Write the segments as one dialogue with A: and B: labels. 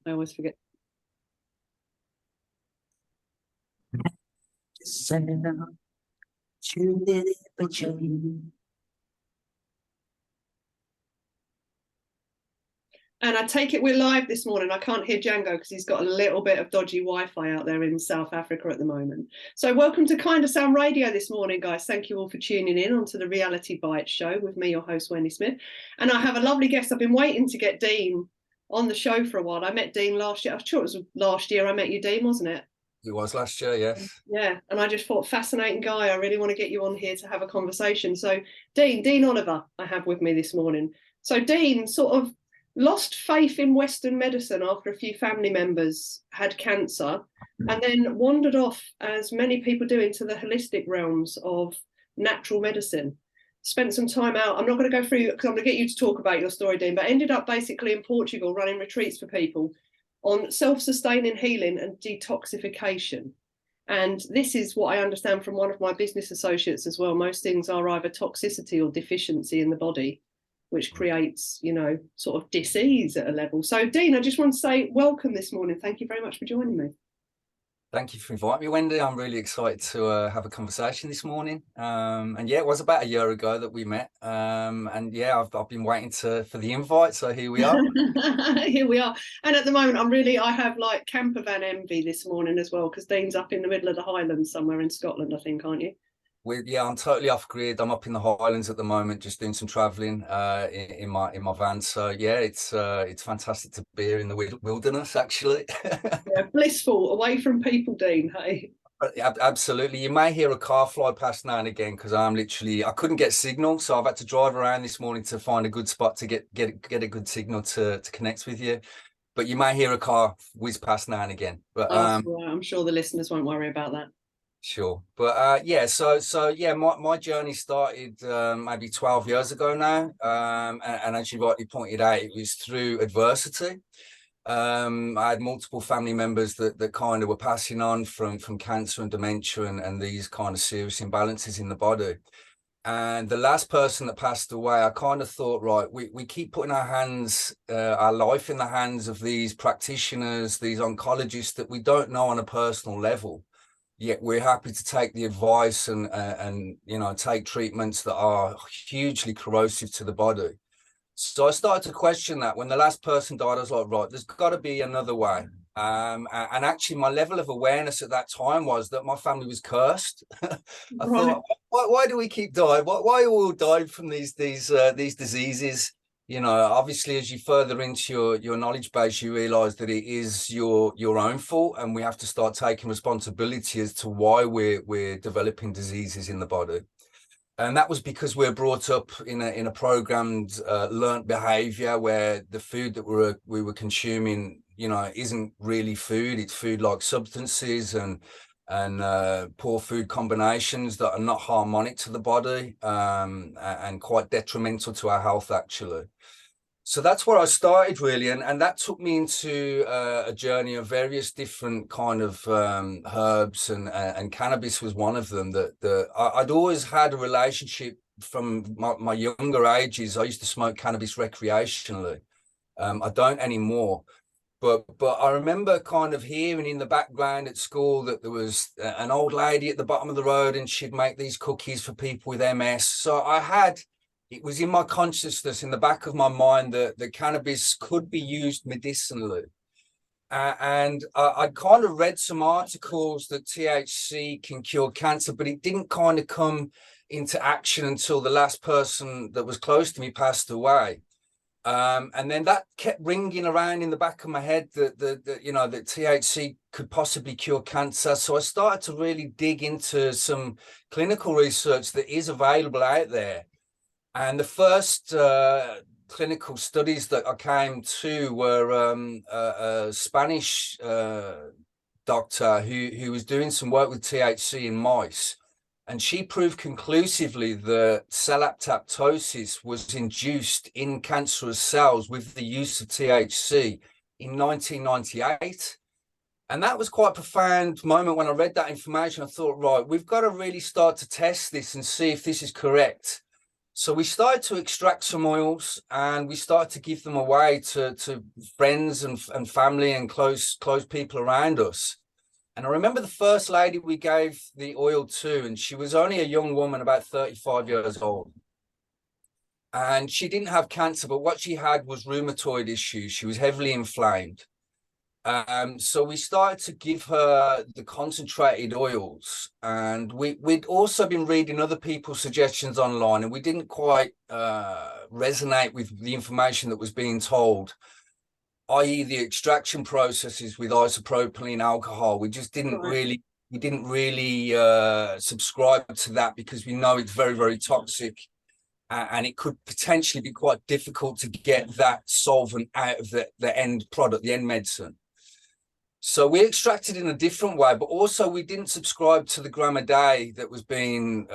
A: I always forget. And I take it we're live this morning. I can't hear Django because he's got a little bit of dodgy Wi-Fi out there in South Africa at the moment. So welcome to Kindasound Radio this morning, guys. Thank you all for tuning in onto the Reality Bites show with me, your host, Wendy Smith. And I have a lovely guest. I've been waiting to get Dean on the show for a while. I met Dean last year. I'm sure it was last year I met you, Dean, wasn't it?
B: It was last year, yes.
A: Yeah, and I just thought, fascinating guy. I really want to get you on here to have a conversation. So Dean Oliver I have with me this morning. So Dean sort of lost faith in Western medicine after a few family members had cancer, and then wandered off, as many people do, into the holistic realms of natural medicine. Spent some time out. I'm not going to go through because I'm going to get you to talk about your story, Dean, but ended up basically in Portugal running retreats for people on self-sustaining healing and detoxification. And this is what I understand from one of my business associates as well. Most things are either toxicity or deficiency in the body, which creates, you know, sort of disease at a level. So, Dean, I just want to say welcome this morning. Thank you very much for joining me.
B: Thank you for inviting me, Wendy. I'm really excited to have a conversation this morning. And yeah, it was about a year ago that we met. And yeah, I've been waiting for the invite. So here we are.
A: Here we are. And at the moment, I have like camper van envy this morning as well, because Dean's up in the middle of the Highlands somewhere in Scotland, I think, aren't you?
B: Yeah, I'm totally off grid. I'm up in the Highlands at the moment, just doing some traveling in my van. So yeah, it's fantastic to be here in the wilderness, actually.
A: Yeah, blissful, away from people, Dean. Hey.
B: Absolutely. You may hear a car fly past now and again because I couldn't get signal, so I've had to drive around this morning to find a good spot to get a good signal to connect with you. But you may hear a car whiz past now and again. But
A: I'm sure the listeners won't worry about that.
B: Sure. But yeah, so yeah, my journey started maybe 12 years ago now. And as you rightly pointed out, it was through adversity. I had multiple family members that kind of were passing on from cancer and dementia and these kind of serious imbalances in the body. And the last person that passed away, I kind of thought, right, we keep putting our life in the hands of these practitioners, these oncologists that we don't know on a personal level. Yet we're happy to take the advice and you know, take treatments that are hugely corrosive to the body. So I started to question that. When the last person died, I was like, right, there's got to be another way. And actually, my level of awareness at that time was that my family was cursed. I thought, why do we keep dying? Why all die from these diseases? You know, obviously, as you further into your knowledge base, you realize that it is your own fault, and we have to start taking responsibility as to why we're developing diseases in the body. And that was because we're brought up in a programmed learned behavior where the food that we were consuming, you know, isn't really food. It's food-like substances and poor food combinations that are not harmonic to the body and quite detrimental to our health, actually. So that's where I started, really, and that took me into a journey of various different kind of herbs, and cannabis was one of them. That I'd always had a relationship from my younger ages. I used to smoke cannabis recreationally. I don't anymore, but I remember kind of hearing in the background at school that there was an old lady at the bottom of the road, and she'd make these cookies for people with MS. So it was in my consciousness, in the back of my mind, that the cannabis could be used medicinally. And I'd kind of read some articles that THC can cure cancer, but it didn't kind of come into action until the last person that was close to me passed away. And then that kept ringing around in the back of my head that you know, that THC could possibly cure cancer. So I started to really dig into some clinical research that is available out there. And the first clinical studies that I came to were a Spanish doctor who was doing some work with THC in mice. And she proved conclusively that cell apoptosis was induced in cancerous cells with the use of THC in 1998. And that was quite a profound moment when I read that information. I thought, right, we've got to really start to test this and see if this is correct. So we started to extract some oils, and we started to give them away to friends and family and close people around us. And I remember the first lady we gave the oil to, and she was only a young woman, about 35 years old. And she didn't have cancer, but what she had was rheumatoid issues. She was heavily inflamed. So we started to give her the concentrated oils, and we'd also been reading other people's suggestions online, and we didn't quite resonate with the information that was being told, i.e. the extraction processes with isopropylene alcohol. We just didn't really subscribe to that, because we know it's very, very toxic, and it could potentially be quite difficult to get that solvent out of the end product, the end medicine. So we extracted in a different way, but also we didn't subscribe to the gram a day that was being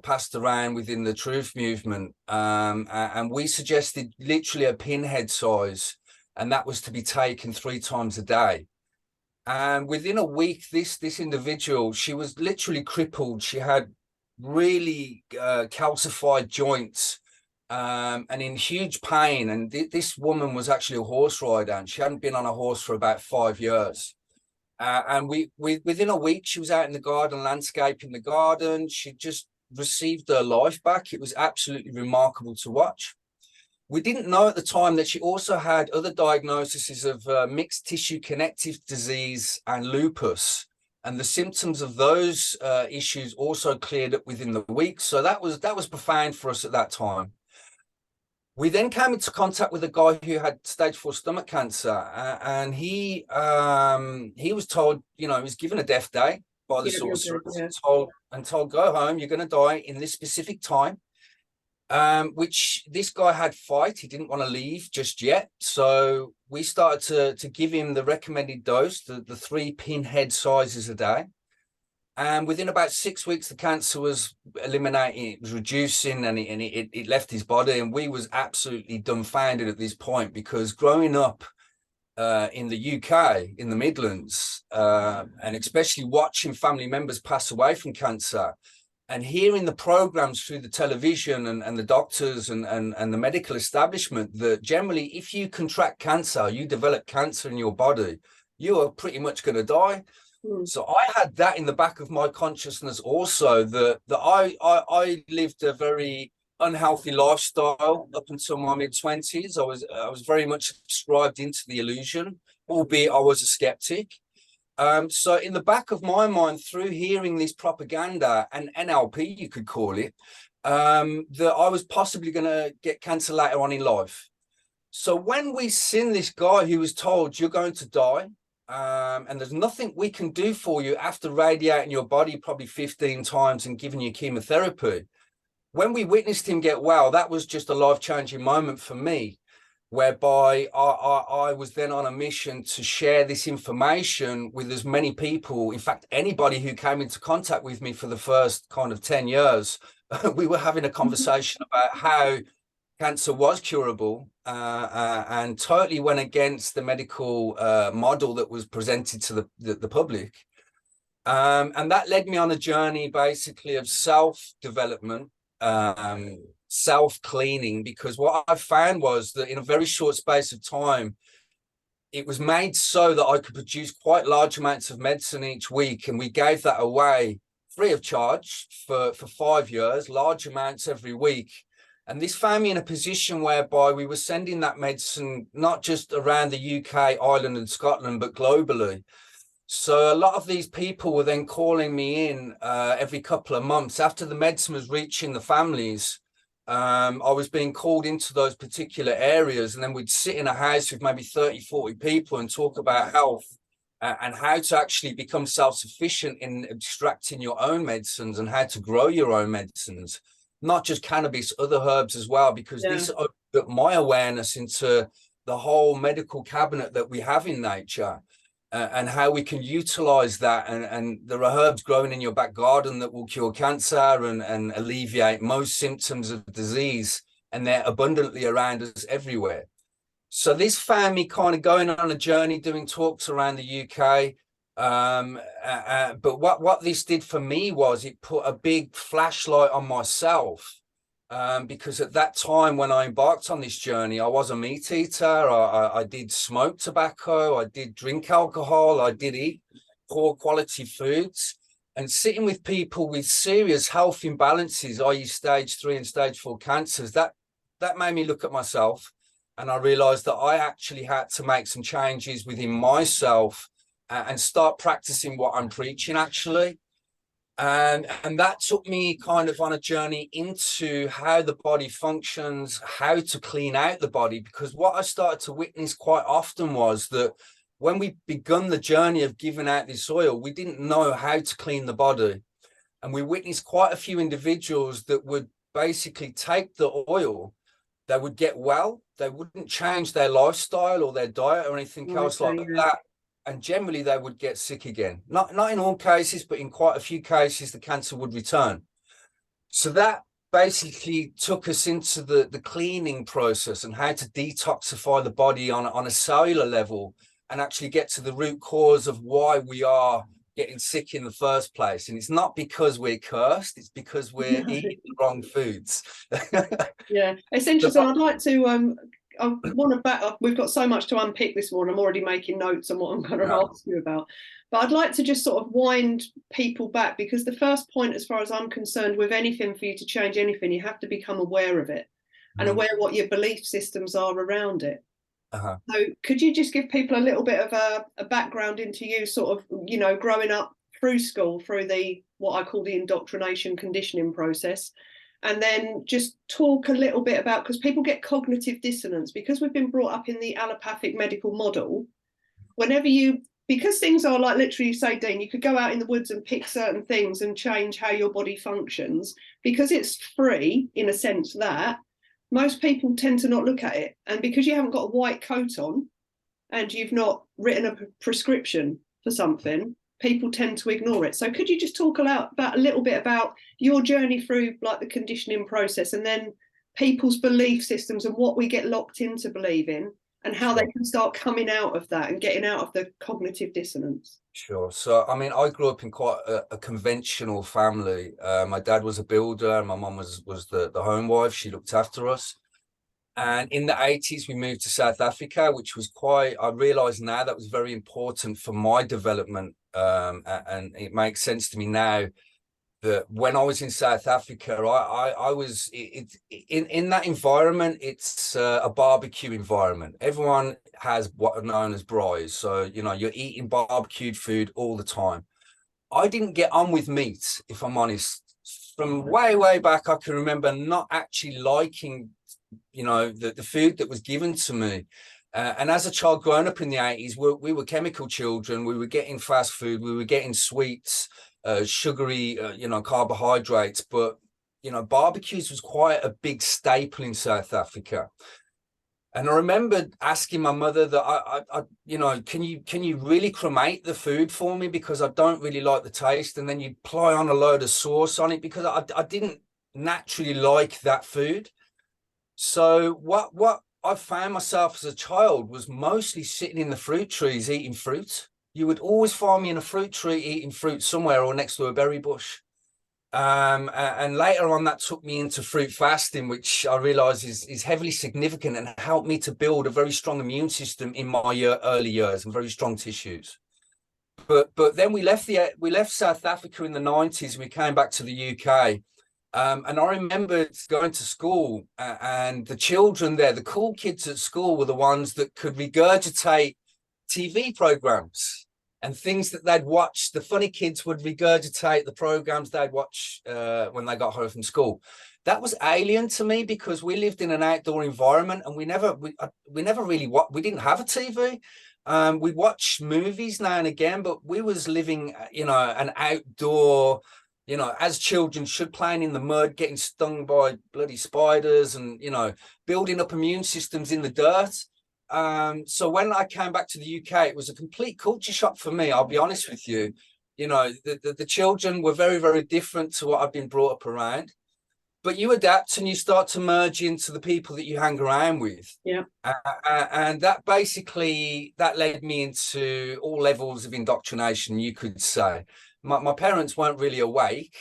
B: passed around within the truth movement. And we suggested literally a pinhead size, and that was to be taken 3 times a day. And within a week, this individual, she was literally crippled. She had really calcified joints, and in huge pain. And this woman was actually a horse rider, and she hadn't been on a horse for about 5 years. And we within a week, she was out in the garden, landscaping the garden. She just received her life back. It was absolutely remarkable to watch. We didn't know at the time that she also had other diagnoses of mixed tissue connective disease and lupus. And the symptoms of those issues also cleared up within the week. So that was profound for us at that time. We then came into contact with a guy who had stage 4 stomach cancer, and he was told, he was given a death day by the sorcerers, told go home, you're going to die in this specific time. Which this guy had fight. He didn't want to leave just yet. So we started to give him the recommended dose, the 3 pinhead sizes a day. And within about 6 weeks, the cancer was eliminating, it was reducing, and it left his body. And we was absolutely dumbfounded at this point, because growing up in the UK, in the Midlands, and especially watching family members pass away from cancer, and hearing the programs through the television and the doctors and the medical establishment, that generally, if you contract cancer, you develop cancer in your body, you are pretty much going to die. So I had that in the back of my consciousness also, that I lived a very unhealthy lifestyle up until my mid-20s. I was very much subscribed into the illusion, albeit I was a skeptic. So in the back of my mind, through hearing this propaganda and NLP, you could call it, that I was possibly going to get cancer later on in life. So when we seen this guy who was told, you're going to die, and there's nothing we can do for you after radiating your body probably 15 times and giving you chemotherapy, when we witnessed him get well, that was just a life-changing moment for me, whereby I was then on a mission to share this information with as many people. In fact, anybody who came into contact with me for the first kind of 10 years, we were having a conversation about how cancer was curable, and totally went against the medical model that was presented to the public. And that led me on a journey basically of self-development, self-cleaning, because what I found was that in a very short space of time, it was made so that I could produce quite large amounts of medicine each week, and we gave that away free of charge for 5 years, large amounts every week. And this found me in a position whereby we were sending that medicine not just around the UK, Ireland and Scotland, but globally. So a lot of these people were then calling me in every couple of months after the medicine was reaching the families. I was being called into those particular areas, and then we'd sit in a house with maybe 30, 40 people and talk about health and how to actually become self-sufficient in extracting your own medicines and how to grow your own medicines, not just cannabis, other herbs as well, because this opened up my awareness into the whole medical cabinet that we have in nature. And how we can utilize that. And there are herbs growing in your back garden that will cure cancer and alleviate most symptoms of disease. And they're abundantly around us everywhere. So this found me kind of going on a journey, doing talks around the UK. But what this did for me was it put a big flashlight on myself. because at that time when I embarked on this journey, I was a meat eater. I did smoke tobacco, I did drink alcohol, I did eat poor quality foods. And sitting with people with serious health imbalances, i.e. stage 3 and stage 4 cancers, that made me look at myself. And I realized that I actually had to make some changes within myself and start practicing what I'm preaching, actually. And that took me kind of on a journey into how the body functions, how to clean out the body, because what I started to witness quite often was that when we begun the journey of giving out this oil, we didn't know how to clean the body. And we witnessed quite a few individuals that would basically take the oil, they would get well, they wouldn't change their lifestyle or their diet or anything else like that. And generally they would get sick again. Not in all cases, but in quite a few cases, the cancer would return. So that basically took us into the cleaning process and how to detoxify the body on a cellular level and actually get to the root cause of why we are getting sick in the first place. And it's not because we're cursed, it's because we're eating the wrong foods.
A: Yeah, it's interesting. I'd like to I want to back up. We've got so much to unpick this morning. I'm already making notes on what I'm going to ask you about. But I'd like to just sort of wind people back, because the first point, as far as I'm concerned, with anything, for you to change anything, you have to become aware of it and aware what your belief systems are around it. So could you just give people a little bit of a background into you, sort of, you know, growing up through school, through the what I call the indoctrination conditioning process, and then just talk a little bit about, because people get cognitive dissonance because we've been brought up in the allopathic medical model. Whenever you, because things are like, literally, you say, Dean, you could go out in the woods and pick certain things and change how your body functions, because it's free in a sense, that most people tend to not look at it. And because you haven't got a white coat on and you've not written a prescription for something, people tend to ignore it. So could you just talk about a little bit about your journey through like the conditioning process, and then people's belief systems and what we get locked into believing, and how they can start coming out of that and getting out of the cognitive dissonance?
B: Sure. So, I mean, I grew up in quite a conventional family. My dad was a builder, and my mum was the home wife. She looked after us. And in the 80s, we moved to South Africa, which was quite, I realize now, that was very important for my development. And it makes sense to me now that when I was in South Africa, I was in that environment. It's a barbecue environment. Everyone has what are known as braais. So, you know, you're eating barbecued food all the time. I didn't get on with meat, if I'm honest. From way back, I can remember not actually liking, you know, the food that was given to me. And as a child growing up in the 80s, we were chemical children. We were getting fast food. We were getting sweets, sugary, you know, carbohydrates. But, you know, barbecues was quite a big staple in South Africa. And I remember asking my mother that I you know, can you really cremate the food for me, because I don't really like the taste, and then you apply on a load of sauce on it, because I didn't naturally like that food. So what I found myself as a child was mostly sitting in the fruit trees eating fruit. You would always find me in a fruit tree eating fruit somewhere, or next to a berry bush. And later on, that took me into fruit fasting, which I realize is heavily significant and helped me to build a very strong immune system in my early years, and very strong tissues. But then we left South Africa in the 90s. We came back to the UK. And I remember going to school, and the children there, the cool kids at school, were the ones that could regurgitate TV programs and things that they'd watched. The funny kids would regurgitate the programs they'd watch when they got home from school. That was alien to me, because we lived in an outdoor environment, and we never really we didn't have a TV. We watched movies now and again, but we was living, you know, an outdoor, you know, as children should, playing in the mud, getting stung by bloody spiders, and, you know, building up immune systems in the dirt. So when I came back to the UK, it was a complete culture shock for me. I'll be honest with you. You know, the children were very different to what I've been brought up around. But you adapt and you start to merge into the people that you hang around with.
A: Yeah.
B: And that basically, that led me into all levels of indoctrination, you could say. My parents weren't really awake.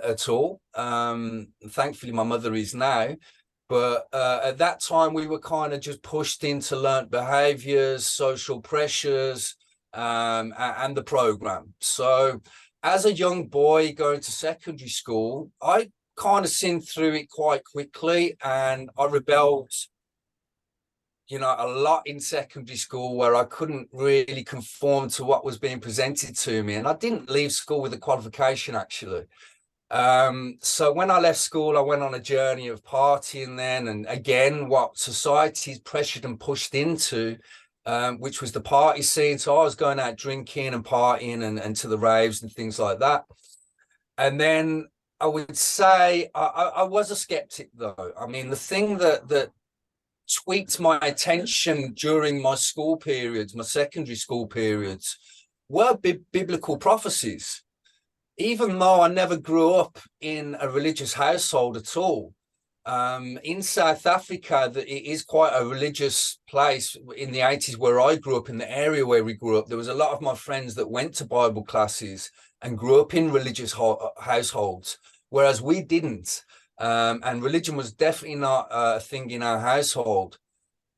B: at all. Thankfully, my mother is now. But at that time, we were kind of just pushed into learnt behaviors, social pressures, and the program. So as a young boy going to secondary school, I kind of seen through it quite quickly, and I rebelled, a lot in secondary school where I couldn't really conform to what was being presented to me. And I didn't leave school with a qualification, actually. So when I left school, I went on a journey of partying then, and again, what society's pressured and pushed into, which was the party scene. So I was going out drinking and partying and to the raves and things like that. And then I would say I was a skeptic, though. I mean, the thing that tweaked my attention during my school periods, my secondary school periods, were biblical prophecies. Even though I never grew up in a religious household at all, in South Africa, it is quite a religious place. In the 80s, where I grew up, in the area where we grew up, there was a lot of my friends that went to Bible classes and grew up in religious households, whereas we didn't. And religion was definitely not a thing in our household.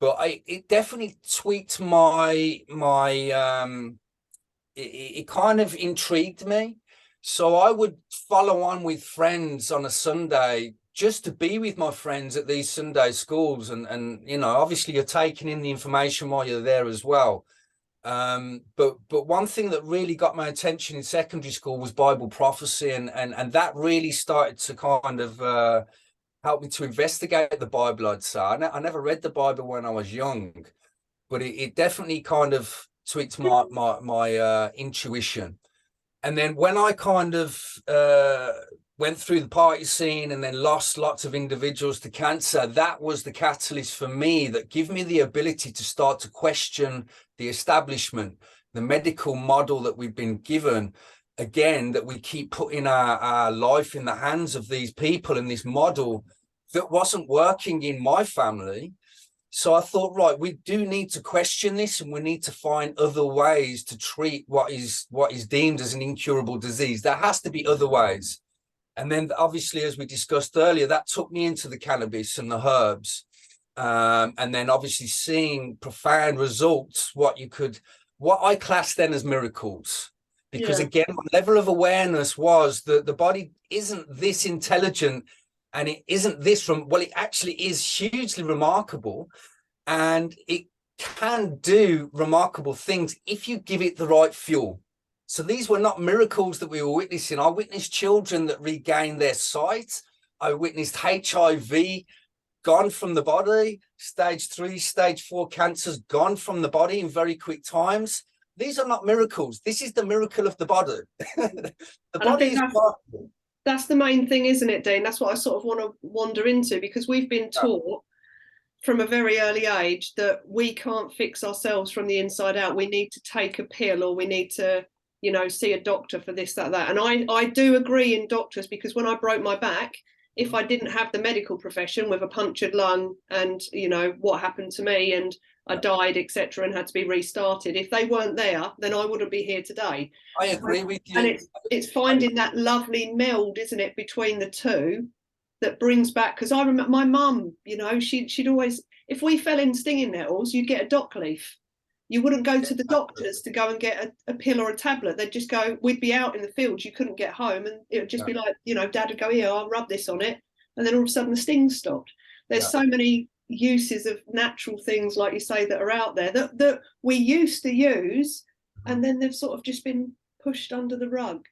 B: But it definitely tweaked it kind of intrigued me. So I would follow on with friends on a Sunday just to be with my friends at these Sunday schools. And obviously you're taking in the information while you're there as well. But one thing that really got my attention in secondary school was Bible prophecy. And that really started to kind of help me to investigate the Bible, I'd say. I never read the Bible when I was young, but it definitely kind of tweaked my intuition. And then when I kind of went through the party scene and then lost lots of individuals to cancer, that was the catalyst for me that gave me the ability to start to question the establishment, the medical model that we've been given, again, that we keep putting our life in the hands of these people and this model that wasn't working in my family. So I thought, right, we do need to question this, and we need to find other ways to treat what is deemed as an incurable disease. There has to be other ways. And then obviously, as we discussed earlier, that took me into the cannabis and the herbs. And then obviously seeing profound results, what I classed then as miracles. Because again, my level of awareness was that the body isn't this intelligent, and it isn't this it actually is hugely remarkable, and it can do remarkable things if you give it the right fuel. So these were not miracles that we were witnessing. I witnessed children that regained their sight. I witnessed HIV gone from the body, stage 3, stage 4 cancers gone from the body in very quick times. These are not miracles. This is the miracle of the body. The body is remarkable.
A: That's the main thing, isn't it, Dean? That's what I sort of want to wander into, because we've been taught from a very early age that we can't fix ourselves from the inside out. We need to take a pill, or we need to, see a doctor for this, that. And I do agree in doctors, because when I broke my back, if I didn't have the medical profession with a punctured lung and, what happened to me, and I died, etc., and had to be restarted, if they weren't there, then I wouldn't be here today.
B: I agree with you.
A: And it's finding that lovely meld, isn't it, between the two, that brings back, because I remember my mum, she'd always, if we fell in stinging nettles, you'd get a dock leaf. You wouldn't go to the doctors to go and get a pill or a tablet. They'd just go, we'd be out in the fields, you couldn't get home, and it would just be like, Dad would go, here, I'll rub this on it, and then all of a sudden the sting stopped. There's so many uses of natural things, like you say, that are out there that we used to use, and then they've sort of just been pushed under the rug.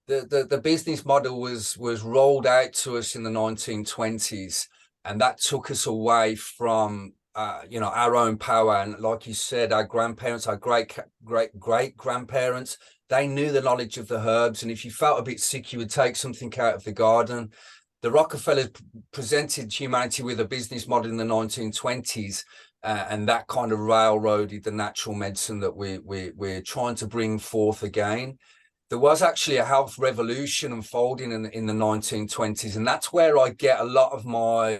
B: The business model was rolled out to us in the 1920s, and that took us away from our own power. And like you said, our grandparents, our great grandparents, they knew the knowledge of the herbs, and if you felt a bit sick, you would take something out of the garden. The Rockefellers presented humanity with a business model in the 1920s, and that kind of railroaded the natural medicine that we're trying to bring forth again. There was actually a health revolution unfolding in the 1920s, and that's where I get a lot of my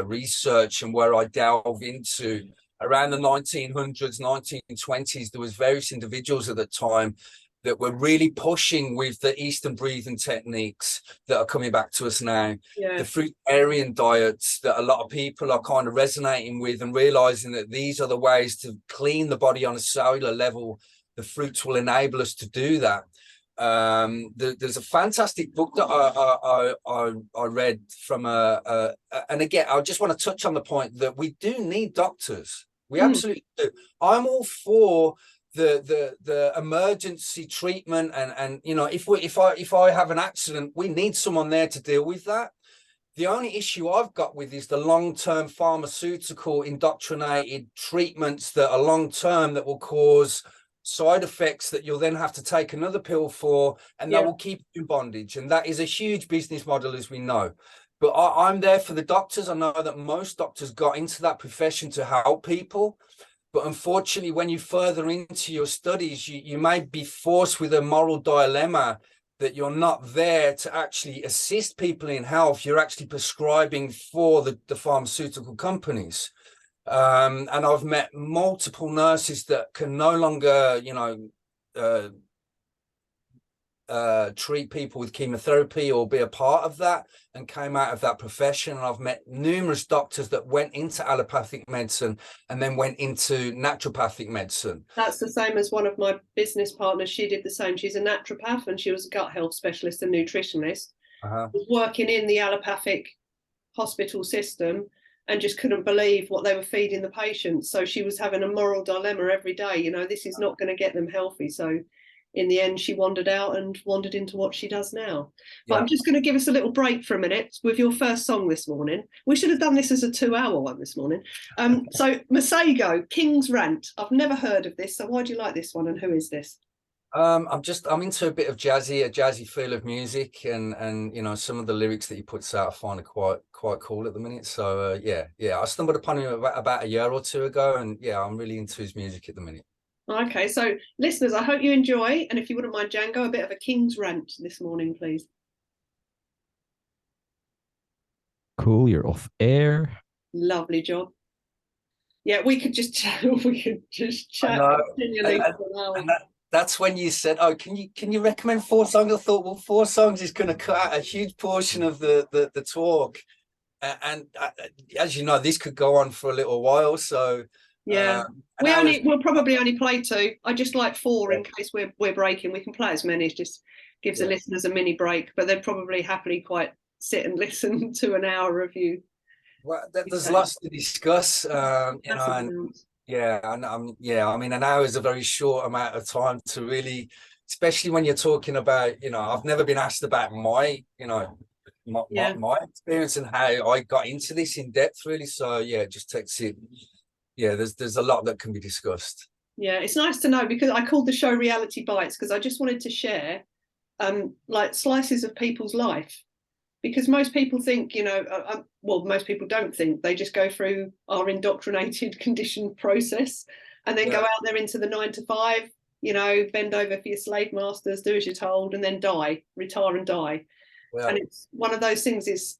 B: research, and where I delve into around the 1900s, 1920s. There was various individuals at that time that we're really pushing with the Eastern breathing techniques that are coming back to us now.
A: Yeah.
B: The fruitarian diets that a lot of people are kind of resonating with and realizing that these are the ways to clean the body on a cellular level. The fruits will enable us to do that. There's a fantastic book that I read from and again, I just want to touch on the point that we do need doctors. We absolutely do. I'm all for the emergency treatment, and you know, if I have an accident, we need someone there to deal with that. The only issue I've got with is the long-term pharmaceutical indoctrinated treatments that are long-term that will cause side effects that you'll then have to take another pill for, and that will keep you in bondage. And that is a huge business model, as we know. But I'm there for the doctors. I know that most doctors got into that profession to help people. But unfortunately, when you further into your studies, you may be forced with a moral dilemma that you're not there to actually assist people in health. You're actually prescribing for the pharmaceutical companies. And I've met multiple nurses that can no longer, you know, treat people with chemotherapy or be a part of that, and came out of that profession. And I've met numerous doctors that went into allopathic medicine and then went into naturopathic medicine.
A: That's the same as one of my business partners. She did the same. She's a naturopath and she was a gut health specialist and nutritionist. Was working in the allopathic hospital system and just couldn't believe what they were feeding the patients. So she was having a moral dilemma every day. You know, this is not going to get them healthy. So in the end, she wandered out and wandered into what she does now. But I'm just going to give us a little break for a minute with your first song this morning. We should have done this as a 2-hour one this morning. So Masego, King's Rant. I've never heard of this. So why do you like this one, and who is this?
B: I'm into a bit of a jazzy feel of music, and you know, some of the lyrics that he puts out I find are quite cool at the minute. So yeah, I stumbled upon him about a year or two ago, and yeah, I'm really into his music at the minute.
A: Okay, so listeners, I hope you enjoy, and if you wouldn't mind, Django, a bit of a King's Rant this morning, please.
C: Cool, you're off air.
A: Lovely job. Yeah, we could just chat continually.
B: That's when you said, "Oh, can you recommend 4 songs?" I thought, well, 4 songs is going to cut out a huge portion of the talk, and as you know, this could go on for a little while. So
A: yeah, we'll probably only play 2. I just like 4 in case we're breaking. We can play as many. It just gives the listeners a mini break, but they'd probably happily quite sit and listen to an hour of you.
B: Well, there's lots to discuss, you know, and I mean, an hour is a very short amount of time to really, especially when you're talking about, you know, I've never been asked about my experience and how I got into this in depth, really. So yeah, it just takes it. Yeah, there's a lot that can be discussed.
A: Yeah, it's nice to know, because I called the show Reality Bites because I just wanted to share like slices of people's life, because most people think, you know, well, most people don't think. They just go through our indoctrinated conditioned process and then go out there into the 9 to 5, you know, bend over for your slave masters, do as you're told, and then die, retire and die. Well, and it's one of those things. Is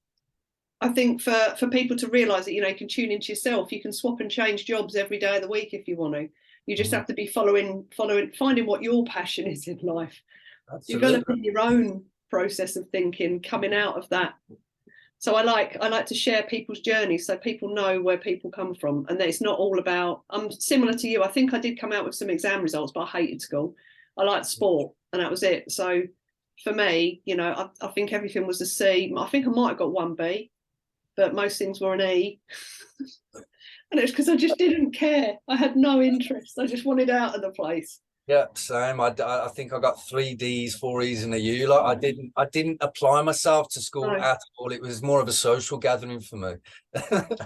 A: I think for people to realise that, you know, you can tune into yourself. You can swap and change jobs every day of the week if you want to. You just have to be finding what your passion is in life. Absolutely. You've got to be your own process of thinking, coming out of that. So I like to share people's journeys so people know where people come from, and that it's not all about. I'm similar to you. I think I did come out with some exam results, but I hated school. I liked sport, and that was it. So for me, you know, I think everything was a C. I think I might have got 1 B, but most things were an E. And it's because I just didn't care. I had no interest. I just wanted out of the place.
B: Yeah, same. I think I got 3 Ds, 4 E's in a U. Like I didn't apply myself to school at all. It was more of a social gathering for me.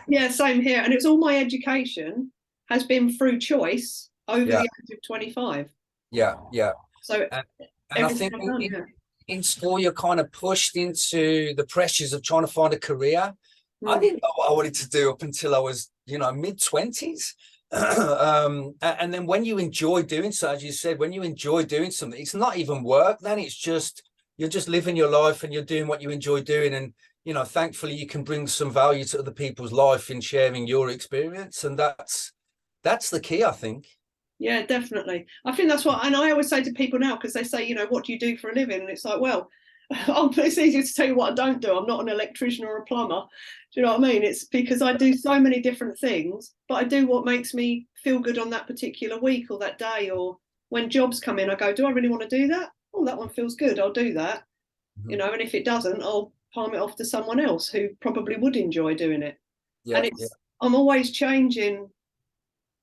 A: Yeah, same here. And it's all my education has been through choice over the age of 25.
B: Yeah.
A: So
B: and I think in school you're kind of pushed into the pressures of trying to find a career. I didn't know what I wanted to do up until I was, you know, mid-20s. And then when you enjoy doing so, as you said, when you enjoy doing something, it's not even work then, it's just you're just living your life and you're doing what you enjoy doing. And you know, thankfully you can bring some value to other people's life in sharing your experience, and that's the key, I think.
A: Yeah, definitely. I think that's what, and I always say to people now, because they say, what do you do for a living? And it's like, well, it's easier to tell you what I don't do. I'm not an electrician or a plumber. Do you know what I mean? It's because I do so many different things, but I do what makes me feel good on that particular week or that day. Or when jobs come in, I go, do I really want to do that? Oh, that one feels good. I'll do that.
B: Mhm.
A: And if it doesn't, I'll palm it off to someone else who probably would enjoy doing it.
B: Yeah,
A: And I'm always changing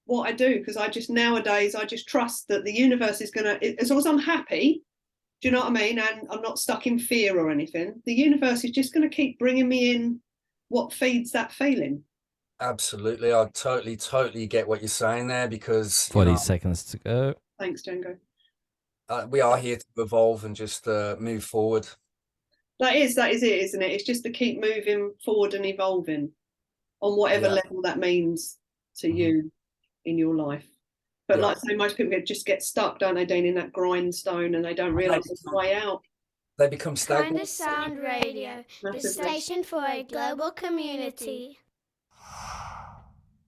A: what I do, because nowadays I just trust that the universe is gonna, as long as I'm happy, do you know what I mean, and I'm not stuck in fear or anything, the universe is just going to keep bringing me in what feeds that feeling.
B: absolutely. I totally get what you're saying there, because
C: 40 seconds to go.
A: Thanks, Django.
B: We are here to evolve and just move forward.
A: That is it, isn't it? It's just to keep moving forward and evolving on whatever level that means to you in your life. But like I say, most people just get stuck, don't they, Dean, in that grindstone, and they don't realise there's a way out.
B: They become stagnant.
D: Kindasound Radio, the station for a global community.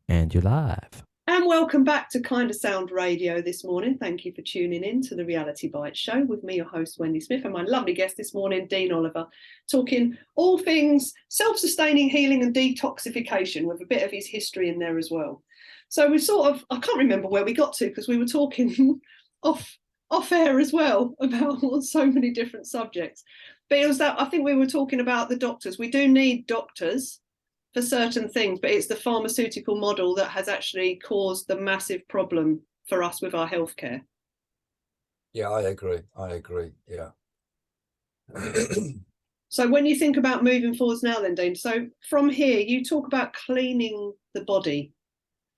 C: And you're live.
A: And welcome back to Kindasound Radio this morning. Thank you for tuning in to the Reality Bites show with me, your host, Wendy Smith, and my lovely guest this morning, Dean Oliver, talking all things self-sustaining healing and detoxification, with a bit of his history in there as well. So we I can't remember where we got to, because we were talking off air as well about so many different subjects. But it was that, I think we were talking about the doctors. We do need doctors for certain things, but it's the pharmaceutical model that has actually caused the massive problem for us with our healthcare.
B: Yeah, I agree. Yeah.
A: So when you think about moving forwards now then, Dean, so from here, you talk about cleaning the body.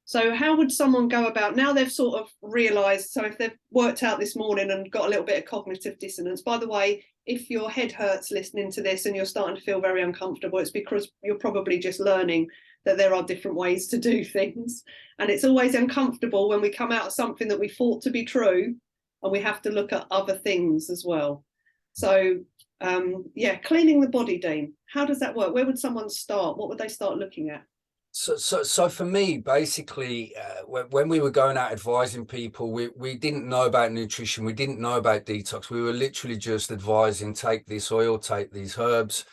A: So how would someone go about, now they've sort of realised, so if they've worked out this morning and got a little bit of cognitive dissonance, by the way, if your head hurts listening to this and you're starting to feel very uncomfortable, it's because you're probably just learning that there are different ways to do things. And it's always uncomfortable when we come out of something that we thought to be true, and we have to look at other things as well. So cleaning the body, Dean, how does that work? Where would someone start? What would they start looking at?
B: So for me, basically, when we were going out advising people, we didn't know about nutrition. We didn't know about detox. We were literally just advising, take this oil, take these herbs.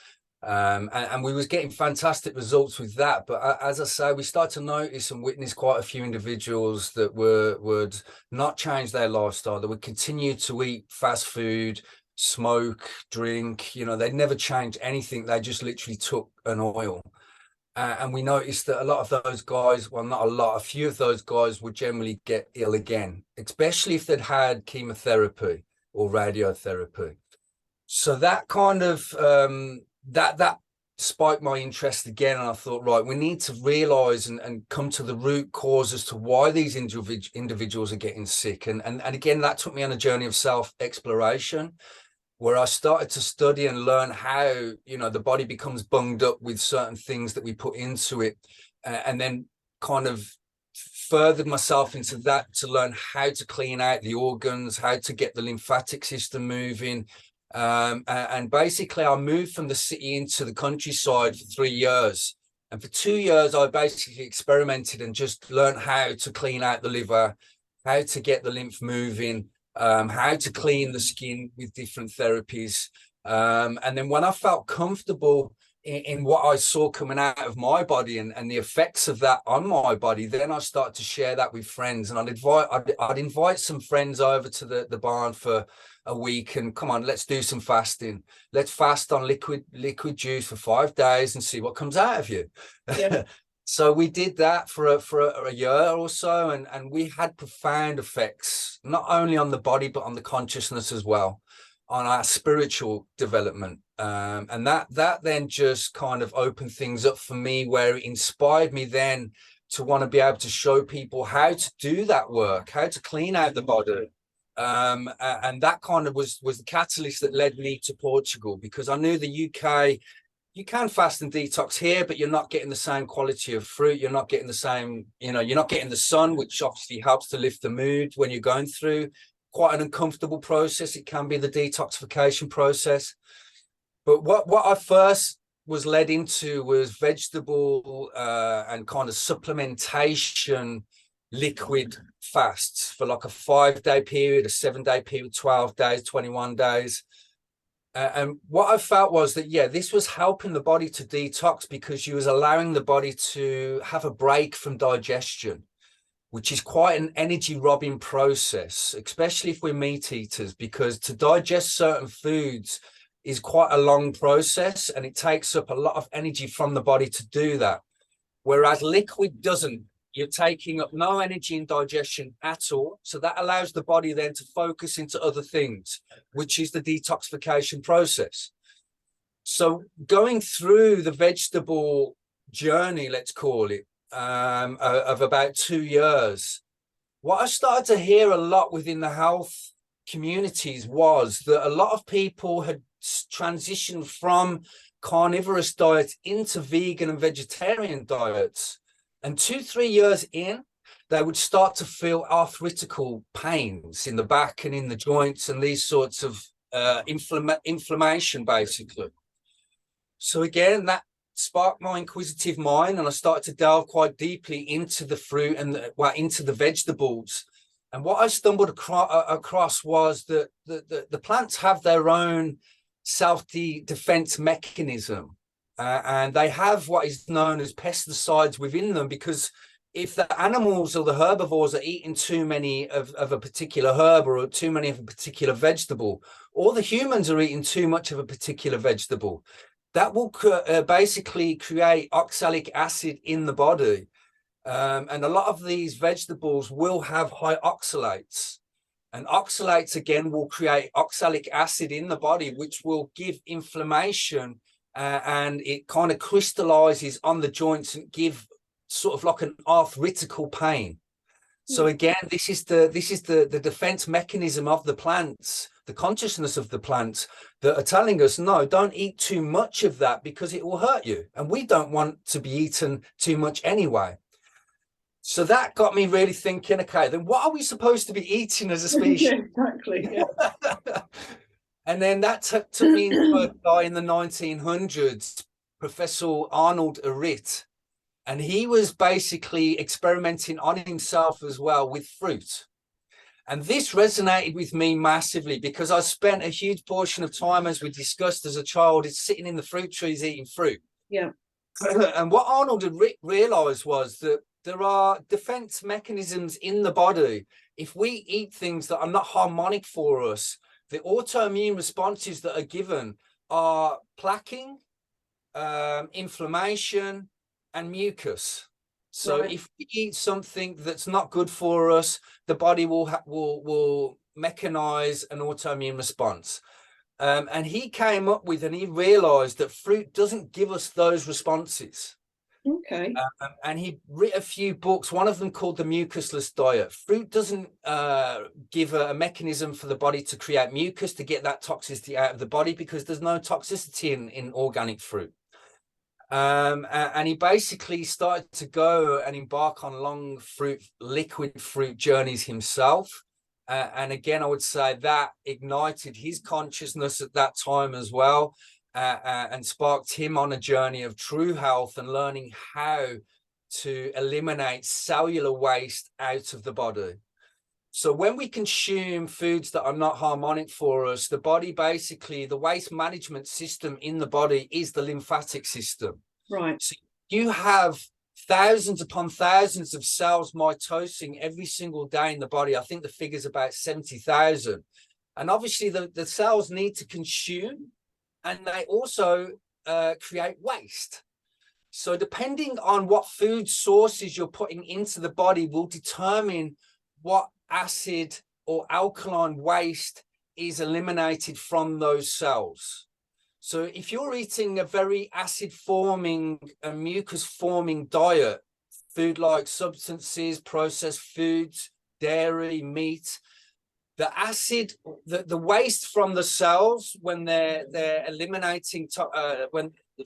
B: And we was getting fantastic results with that. But as I say, we started to notice and witness quite a few individuals that would not change their lifestyle, that would continue to eat fast food, smoke, drink. They'd never change anything. They just literally took an oil. And we noticed that a lot of those guys, well, not a lot, a few of those guys would generally get ill again, especially if they'd had chemotherapy or radiotherapy. So that kind of, that spiked my interest again. And I thought, right, we need to realise and come to the root cause as to why these individuals are getting sick. And again, that took me on a journey of self-exploration, where I started to study and learn how, the body becomes bunged up with certain things that we put into it, and then kind of furthered myself into that to learn how to clean out the organs, how to get the lymphatic system moving. And basically I moved from the city into the countryside for 3 years. And for 2 years, I basically experimented and just learned how to clean out the liver, how to get the lymph moving, how to clean the skin with different therapies. And then when I felt comfortable in what I saw coming out of my body and the effects of that on my body, then I started to share that with friends. And I'd invite some friends over to the barn for a week, and come on, let's do some fasting. Let's fast on liquid juice for 5 days and see what comes out of you.
A: Yeah.
B: So we did that for a year or so, and we had profound effects, not only on the body, but on the consciousness as well, on our spiritual development. And that then just kind of opened things up for me, where it inspired me then to want to be able to show people how to do that work, how to clean out the body. And that kind of was the catalyst that led me to Portugal, because I knew the UK, you can fast and detox here, but you're not getting the same quality of fruit. You're not getting the same, you're not getting the sun, which obviously helps to lift the mood when you're going through quite an uncomfortable process. It can be the detoxification process. But what I first was led into was vegetable and kind of supplementation liquid fasts for like a 5-day period, a 7-day period, 12 days, 21 days. And what I felt was that, yeah, this was helping the body to detox because you was allowing the body to have a break from digestion, which is quite an energy robbing process, especially if we're meat eaters, because to digest certain foods is quite a long process and it takes up a lot of energy from the body to do that. Whereas liquid doesn't. You're taking up no energy in digestion at all. So that allows the body then to focus into other things, which is the detoxification process. So going through the vegetable journey, let's call it, of about 2 years, what I started to hear a lot within the health communities was that a lot of people had transitioned from carnivorous diets into vegan and vegetarian diets. And 2-3 years in, they would start to feel arthritical pains in the back and in the joints and these sorts of inflammation, basically. So again, that sparked my inquisitive mind, and I started to delve quite deeply into the fruit and into the vegetables. And what I stumbled across was that the plants have their own self-defense mechanism. And they have what is known as pesticides within them, because if the animals or the herbivores are eating too many of a particular herb or too many of a particular vegetable, or the humans are eating too much of a particular vegetable, that will basically create oxalic acid in the body. And a lot of these vegetables will have high oxalates. And oxalates, again, will create oxalic acid in the body, which will give inflammation. And it kind of crystallizes on the joints and give sort of like an arthritical pain. So again, this is the defense mechanism of the plants, the consciousness of the plants that are telling us, no, don't eat too much of that because it will hurt you. And we don't want to be eaten too much anyway. So that got me really thinking, okay, then what are we supposed to be eating as a species?
A: Yeah, exactly. Yeah.
B: And then that took me into a guy in the 1900s, Professor Arnold Ehret, and he was basically experimenting on himself as well with fruit. And this resonated with me massively because I spent a huge portion of time, as we discussed as a child, is sitting in the fruit trees eating fruit.
A: Yeah.
B: And what Arnold had realized was that there are defense mechanisms in the body. If we eat things that are not harmonic for us, the autoimmune responses that are given are plaquing, inflammation, and mucus. So
A: Right.
B: if we eat something that's not good for us, the body will mechanize an autoimmune response. And he came up with, and he realized that fruit doesn't give us those responses.
A: Okay.
B: And he wrote a few books, one of them called The Mucusless Diet. Fruit doesn't give a mechanism for the body to create mucus to get that toxicity out of the body, because there's no toxicity in organic fruit. And he basically started to go and embark on long liquid fruit journeys himself. And again, I would say that ignited his consciousness at that time as well. And sparked him on a journey of true health and learning how to eliminate cellular waste out of the body. So when we consume foods that are not harmonic for us, the body basically, the waste management system in the body is the lymphatic system.
A: Right.
B: So you have thousands upon thousands of cells mitosing every single day in the body. I think the figure's about 70,000. And obviously the cells need to consume, and they also create waste. So depending on what food sources you're putting into the body will determine what acid or alkaline waste is eliminated from those cells. So if you're eating a very acid forming and mucus forming diet, food like substances, processed foods, dairy, meat, the acid, the waste from the cells when they're eliminating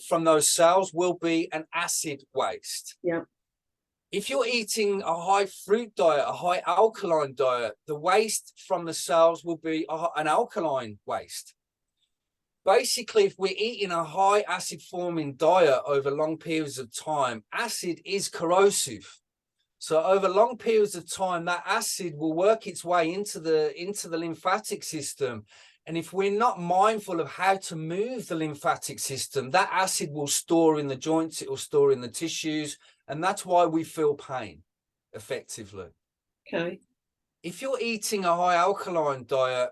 B: from those cells will be an acid waste.
A: Yeah.
B: If you're eating a high fruit diet, a high alkaline diet, the waste from the cells will be an alkaline waste. Basically, if we're eating a high acid forming diet over long periods of time, acid is corrosive. So over long periods of time, that acid will work its way into the lymphatic system. And if we're not mindful of how to move the lymphatic system, that acid will store in the joints, it will store in the tissues, and that's why we feel pain effectively.
A: Okay.
B: If you're eating a high alkaline diet,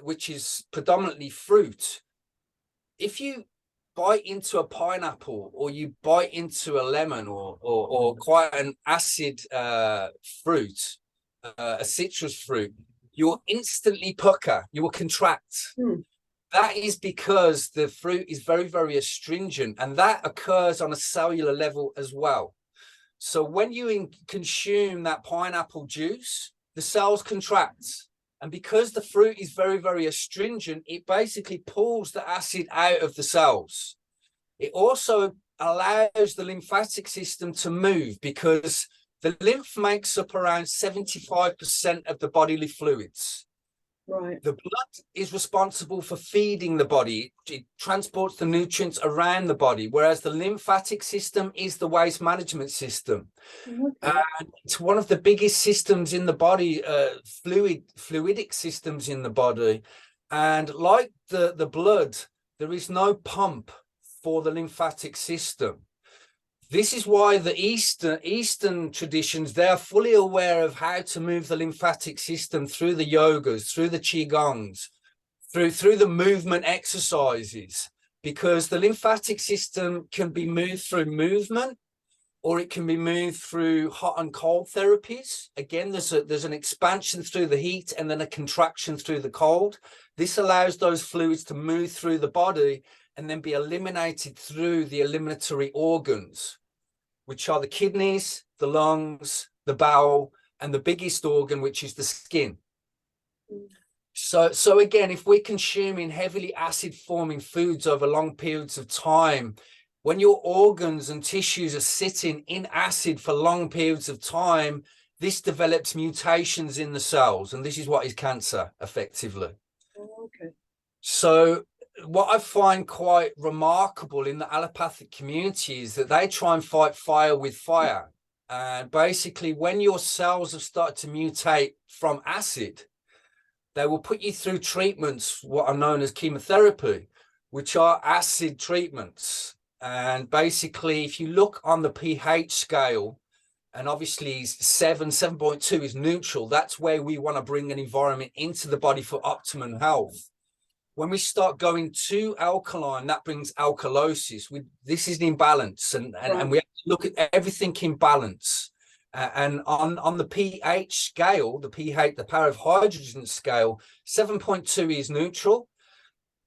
B: which is predominantly fruit, if you bite into a pineapple or you bite into a lemon or quite an acid fruit, a citrus fruit, you will instantly pucker, you will contract. That is because the fruit is very, very astringent, and that occurs on a cellular level as well. So when you consume that pineapple juice, the cells contract. And because the fruit is very, very astringent, it basically pulls the acid out of the cells. It also allows the lymphatic system to move because the lymph makes up around 75% of the bodily fluids.
A: Right.
B: The blood is responsible for feeding the body. It transports the nutrients around the body, whereas the lymphatic system is the waste management system.
A: Okay.
B: It's one of the biggest systems in the body, fluidic systems in the body. And like the blood, there is no pump for the lymphatic system. This is why the Eastern traditions, they are fully aware of how to move the lymphatic system through the yogas, through the qigongs, through the movement exercises, because the lymphatic system can be moved through movement, or it can be moved through hot and cold therapies. Again, there's an expansion through the heat and then a contraction through the cold. This allows those fluids to move through the body and then be eliminated through the eliminatory organs, which are the kidneys, the lungs, the bowel, and the biggest organ, which is the skin. So again, if we're consuming heavily acid-forming foods over long periods of time, when your organs and tissues are sitting in acid for long periods of time, this develops mutations in the cells, and this is what is cancer, effectively.
A: Okay.
B: So what I find quite remarkable in the allopathic community is that they try and fight fire with fire. And basically, when your cells have started to mutate from acid, they will put you through treatments, what are known as chemotherapy, which are acid treatments. And basically, if you look on the pH scale, and obviously 7.2 is neutral, that's where we want to bring an environment into the body for optimum health. When we start going too alkaline, that brings alkalosis. This is an imbalance, and we have to look at everything in balance. And on the pH scale, the pH, the power of hydrogen scale, 7.2 is neutral.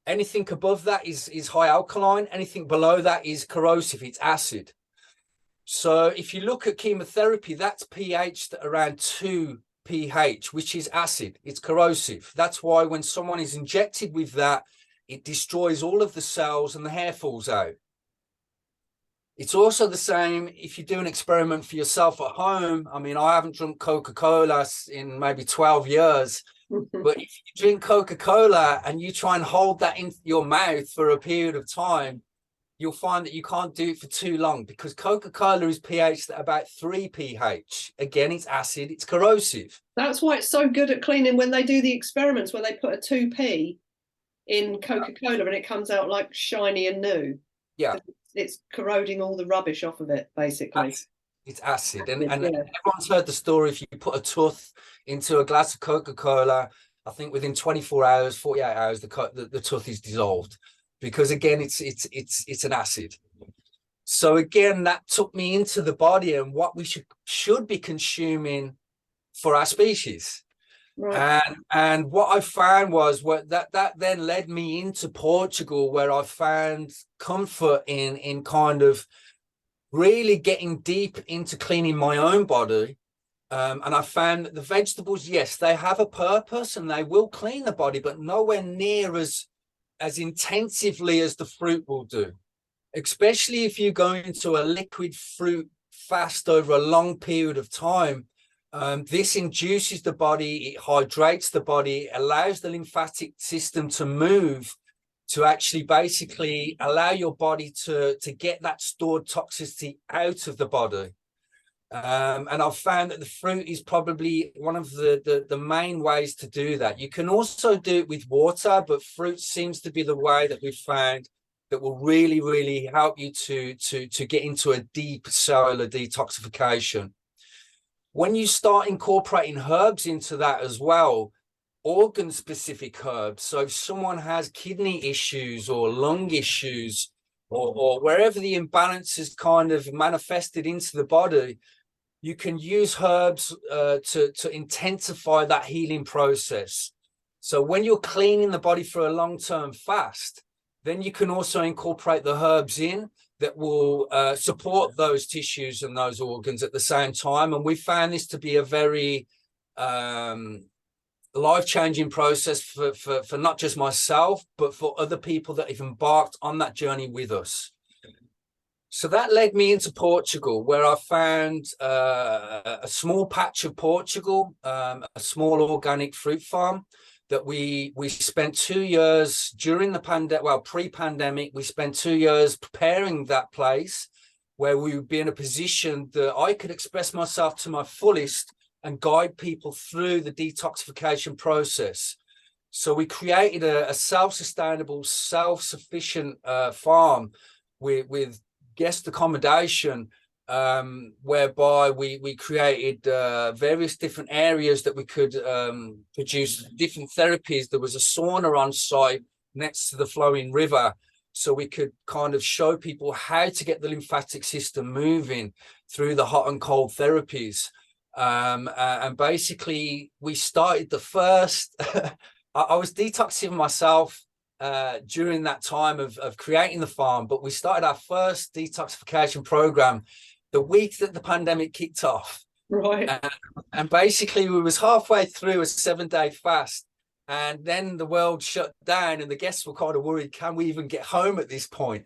B: Anything above that is high alkaline. Anything below that is corrosive. It's acid. So if you look at chemotherapy, that's pH around 2 pH, which is acid. It's corrosive. That's why when someone is injected with that, it destroys all of the cells and the hair falls out. It's also the same if you do an experiment for yourself at home. I mean, I haven't drunk Coca-Cola in maybe 12 years. But if you drink Coca-Cola and you try and hold that in your mouth for a period of time, you'll find that you can't do it for too long because Coca-Cola is pH at about 3 pH. Again, it's acid, it's corrosive.
A: That's why it's so good at cleaning when they do the experiments where they put a 2p in Coca-Cola and it comes out like shiny and new.
B: Yeah.
A: It's corroding all the rubbish off of it, basically.
B: It's acid. And everyone's heard the story. If you put a tooth into a glass of Coca-Cola, I think within 24 hours, 48 hours, the tooth is dissolved because, again, it's an acid. So, again, that took me into the body and what we should be consuming for our species. Right. And what I found was that then led me into Portugal, where I found comfort in kind of really getting deep into cleaning my own body. And I found that the vegetables, yes, they have a purpose and they will clean the body, but nowhere near as intensively as the fruit will do, especially if you go into a liquid fruit fast over a long period of time. This induces the body, it hydrates the body, allows the lymphatic system to move, to actually basically allow your body to get that stored toxicity out of the body. And I've found that the fruit is probably one of the main ways to do that. You can also do it with water, but fruit seems to be the way that we've found that will really, really help you to get into a deep cellular detoxification. When you start incorporating herbs into that as well, organ-specific herbs. So if someone has kidney issues or lung issues, or wherever the imbalance is kind of manifested into the body, you can use herbs to intensify that healing process. So when you're cleaning the body for a long-term fast, then you can also incorporate the herbs in that will support those tissues and those organs at the same time. And we found this to be a very life-changing process for not just myself, but for other people that have embarked on that journey with us. So that led me into Portugal, where I found a small patch of Portugal, a small organic fruit farm that we spent 2 years during the pandemic, well, pre-pandemic, we spent 2 years preparing that place where we would be in a position that I could express myself to my fullest and guide people through the detoxification process. So we created a self-sustainable, self-sufficient farm with guest accommodation, whereby we created various different areas that we could produce different therapies. There was a sauna on site next to the flowing river, so we could kind of show people how to get the lymphatic system moving through the hot and cold therapies. And basically we started the first I was detoxing myself during that time of creating the farm, but we started our first detoxification program the week that the pandemic kicked off.
A: Right.
B: And basically we was halfway through a 7-day fast, and then the world shut down and the guests were kind of worried, can we even get home at this point?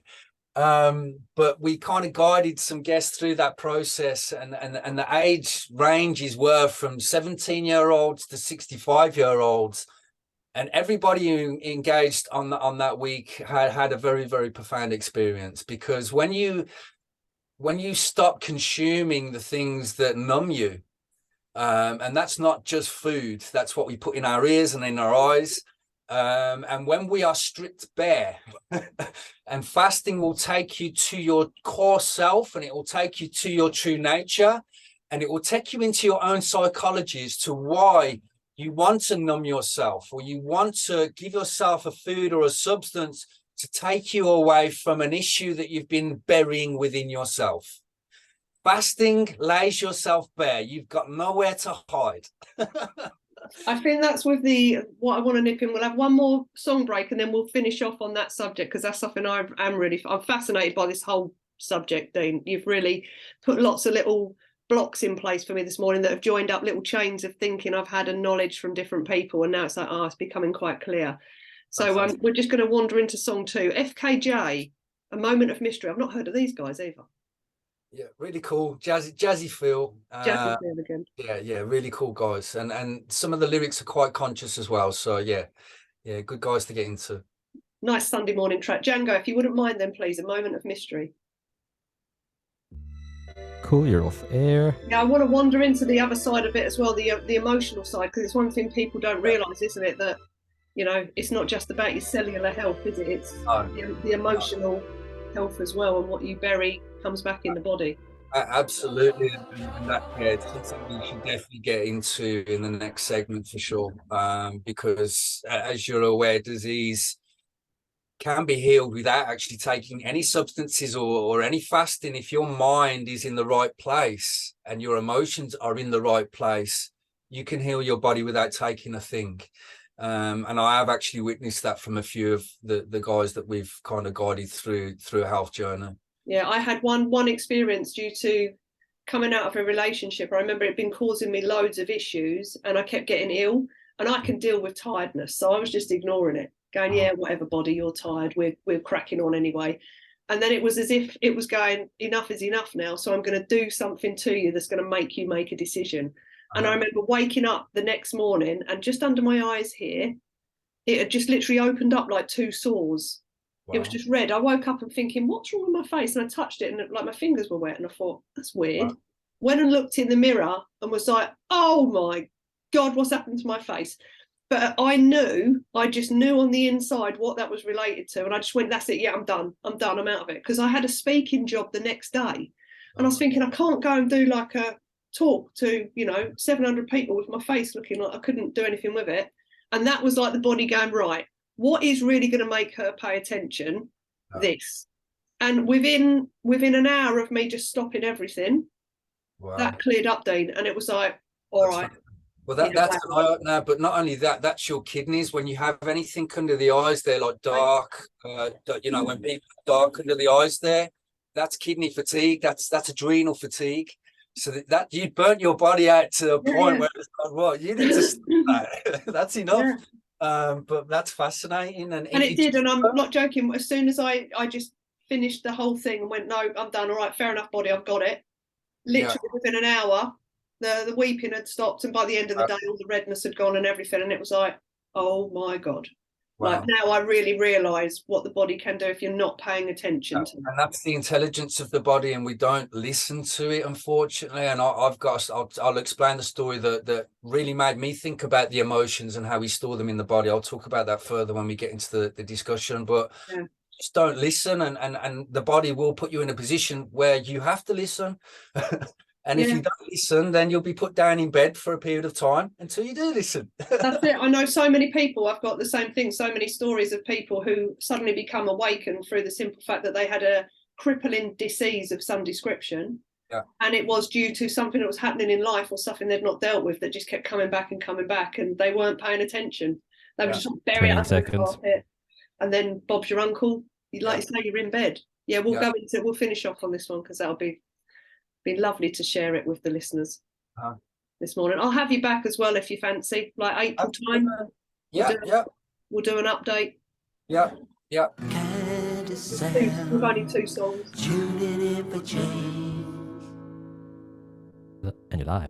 B: But we kind of guided some guests through that process, and the age ranges were from 17-year-olds to 65-year-olds. And everybody who engaged on that week had a very, very profound experience, because when you stop consuming the things that numb you, and that's not just food, that's what we put in our ears and in our eyes. And when we are stripped bare, and fasting will take you to your core self, and it will take you to your true nature, and it will take you into your own psychology as to why you want to numb yourself, or you want to give yourself a food or a substance to take you away from an issue that you've been burying within yourself. Fasting lays yourself bare. You've got nowhere to hide.
A: I think that's with what I want to nip in. We'll have one more song break and then we'll finish off on that subject, because that's something I'm fascinated by, this whole subject, Dean. You've really put lots of little blocks in place for me this morning that have joined up little chains of thinking I've had and knowledge from different people, and now it's like, it's becoming quite clear. So we're just going to wander into song 2. FKJ, A Moment of Mystery. I've not heard of these guys either.
B: Yeah, really cool, jazzy feel.
A: Jazzy feel again.
B: Yeah, really cool guys, and some of the lyrics are quite conscious as well. So yeah, good guys to get into.
A: Nice Sunday morning track. Django, if you wouldn't mind then, please, A Moment of Mystery.
C: Cool, you're off air.
A: Yeah, I want to wander into the other side of it as well, the emotional side, because it's one thing people don't realise, isn't it, that, you know, it's not just about your cellular health, is it? It's the emotional health as well, and what you bury comes back in the body.
B: Absolutely, and that it's something you should definitely get into in the next segment for sure, because as you're aware, disease can be healed without actually taking any substances or any fasting. If your mind is in the right place and your emotions are in the right place, you can heal your body without taking a thing. And I have actually witnessed that from a few of the guys that we've kind of guided through a health journey.
A: Yeah, I had one experience due to coming out of a relationship. I remember it been causing me loads of issues, and I kept getting ill, and I can deal with tiredness, so I was just ignoring it, going, yeah, whatever, body, you're tired, we're cracking on anyway. And then it was as if it was going, enough is enough now, so I'm going to do something to you that's going to make you make a decision. And I remember waking up the next morning, and just under my eyes here, it had just literally opened up like 2 sores. Wow. It was just red. I woke up and thinking, what's wrong with my face? And I touched it, and like my fingers were wet, and I thought, that's weird. Wow. went and looked in the mirror and was like, oh my God, what's happened to my face? But I just knew on the inside what that was related to. And I just went, that's it. Yeah, I'm done. I'm out of it. Because I had a speaking job the next day. And I was thinking, I can't go and do like a talk to, 700 people with my face looking like I couldn't do anything with it. And that was like the body going, right, what is really going to make her pay attention? This. And within an hour of me just stopping everything, that cleared up, Dean. And it was like, all right.
B: Well, that's an eye opener, but not only that, that's your kidneys. When you have anything under the eyes, they're like dark. When people are dark under the eyes, that's kidney fatigue. That's adrenal fatigue. So that you burnt your body out to a point where it's like, well, you need to stop that. That's enough. But that's fascinating, and
A: it did. And I'm not joking. As soon as I just finished the whole thing and went, no, I'm done. All right, fair enough, body, I've got it. Literally within an hour. The weeping had stopped, and by the end of the day, all the redness had gone and everything. And it was like, oh my God. Wow. Like now I really realise what the body can do if you're not paying attention to it.
B: And that's the intelligence of the body, and we don't listen to it, unfortunately. And I'll explain the story that really made me think about the emotions and how we store them in the body. I'll talk about that further when we get into the discussion, but just don't listen, and the body will put you in a position where you have to listen. And if you don't listen, then you'll be put down in bed for a period of time until you do listen.
A: That's it. I know so many people, I've got the same thing, so many stories of people who suddenly become awakened through the simple fact that they had a crippling disease of some description. Yeah. And it was due to something that was happening in life or something they'd not dealt with that just kept coming back, and they weren't paying attention. They were just bury it under the carpet. And then Bob's your uncle. Like you say, you're in bed. Yeah, we'll finish off on this one because that'll be lovely to share it with the listeners this morning. I'll have you back as well if you fancy, like April time. We'll do an update. We've only 2 songs.
C: And you're live.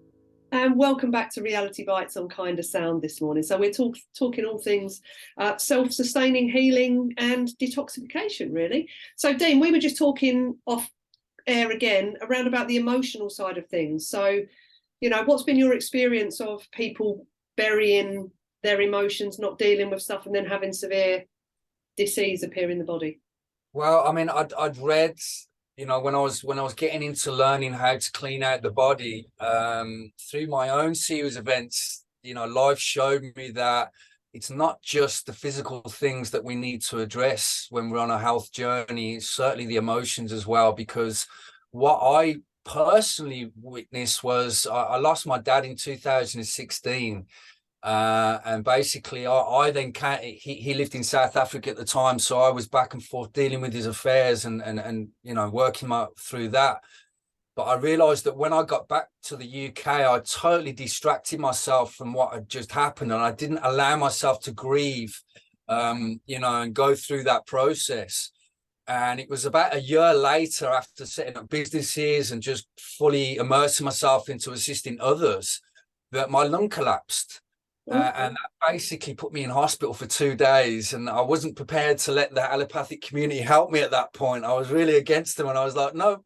A: And welcome back to Reality Bites on Kindasound this morning. So we're talking all things self-sustaining healing and detoxification, really. So Dean, we were just talking off air again around about the emotional side of things. So, what's been your experience of people burying their emotions, not dealing with stuff, and then having severe disease appear in the body?
B: Well, I mean, I'd read, when I was getting into learning how to clean out the body, through my own series of events, life showed me that it's not just the physical things that we need to address when we're on a health journey, it's certainly the emotions as well, because what I personally witnessed was I lost my dad in 2016. And basically I then he lived in South Africa at the time, so I was back and forth dealing with his affairs and working through that. But I realized that when I got back to the UK, I totally distracted myself from what had just happened, and I didn't allow myself to grieve, and go through that process. And it was about a year later, after setting up businesses and just fully immersing myself into assisting others, that my lung collapsed. And that basically put me in hospital for 2 days, and I wasn't prepared to let the allopathic community help me at that point. I was really against them, and I was like, no,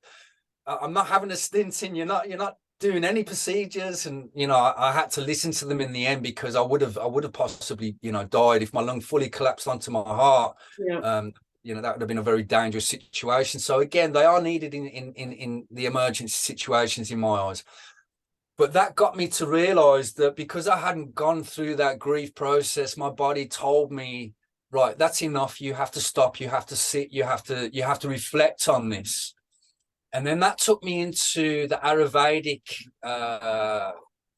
B: I'm not having a stint in. You're not doing any procedures, and I had to listen to them in the end, because I would have possibly died if my lung fully collapsed onto my heart. That would have been a very dangerous situation. So again, they are needed in the emergency situations in my eyes. But that got me to realize that because I hadn't gone through that grief process, my body told me, right, that's enough. You have to stop. You have to sit. You have to reflect on this. And then that took me into the Ayurvedic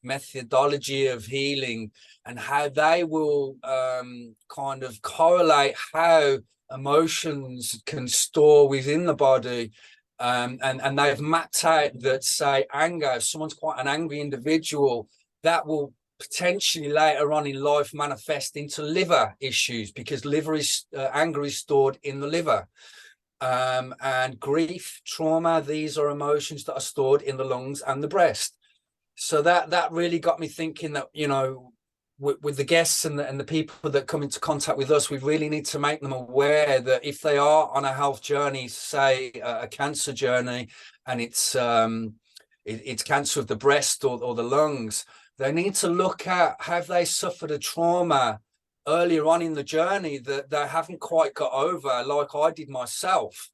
B: methodology of healing, and how they will kind of correlate how emotions can store within the body. And they've mapped out that, say, anger, if someone's quite an angry individual, that will potentially later on in life manifest into liver issues, because anger is stored in the liver. And grief, trauma, these are emotions that are stored in the lungs and the breast. So that really got me thinking that, with the guests and the people that come into contact with us, we really need to make them aware that if they are on a health journey, say a cancer journey, and it's it's cancer of the breast or the lungs, they need to look at, have they suffered a trauma earlier on in the journey that they haven't quite got over, like I did myself.